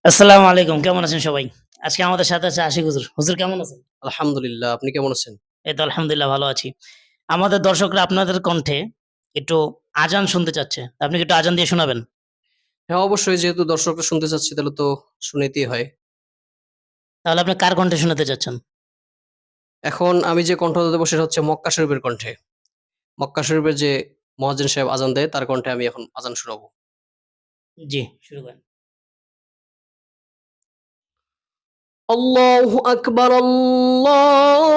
আসসালামু আলাইকুম। কেমন আছেন সবাই? আজকে আমাদের সাথে আছে আশিক হুজুর। হুজুর কেমন আছেন? আলহামদুলিল্লাহ। আপনি কেমন আছেন? এই তো আলহামদুলিল্লাহ ভালো আছি। আমাদের দর্শকরা আপনাদের কণ্ঠে একটু আজান শুনতে চাচ্ছে। আপনি কি একটু আজান দিয়ে শোনাবেন? হ্যাঁ, অবশ্যই যেহেতু দর্শকরা শুনতে চাচ্ছে তাহলে তো শুনাইতেই হয়। তাহলে আপনি কার কণ্ঠে শোনাতে চাচ্ছেন? এখন আমি যে কণ্ঠটা দেব সেটা হচ্ছে মক্কা শরীফের কণ্ঠে। মক্কা শরীফের যে মুয়াজ্জিন সাহেব আজান দেয় তার কণ্ঠে আমি এখন আজান শোনাবো। জি, শুরু করেন। আল্লাহু আকবার, আল্লাহু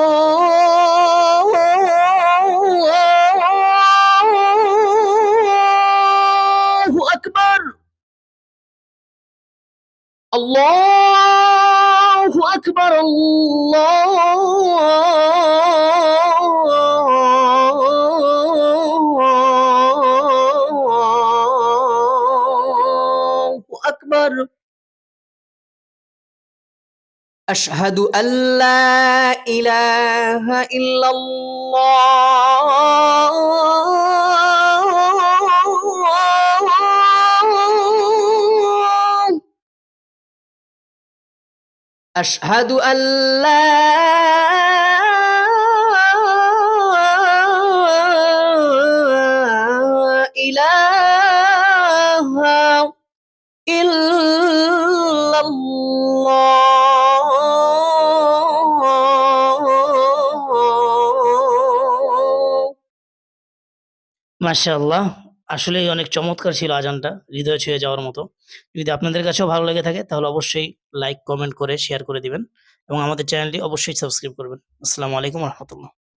আকবার, আল্লাহু আকবার, আল্লাহু আকবার। أشهد أن لا إله إلا الله. أشهد أن لا إله إلا الله. মাশাআল্লাহ। আসলেই অনেক চমৎকার ছিল আজানটা। হৃদয় ছুঁয়ে যাওয়ার মতো। যদি আপনাদের কাছেও ভালো লেগে থাকে তাহলে অবশ্যই লাইক, কমেন্ট করে শেয়ার করে দিবেন এবং আমাদের চ্যানেলটি অবশ্যই সাবস্ক্রাইব করবেন। আসসালামু আলাইকুম ওয়া রাহমাতুল্লাহ।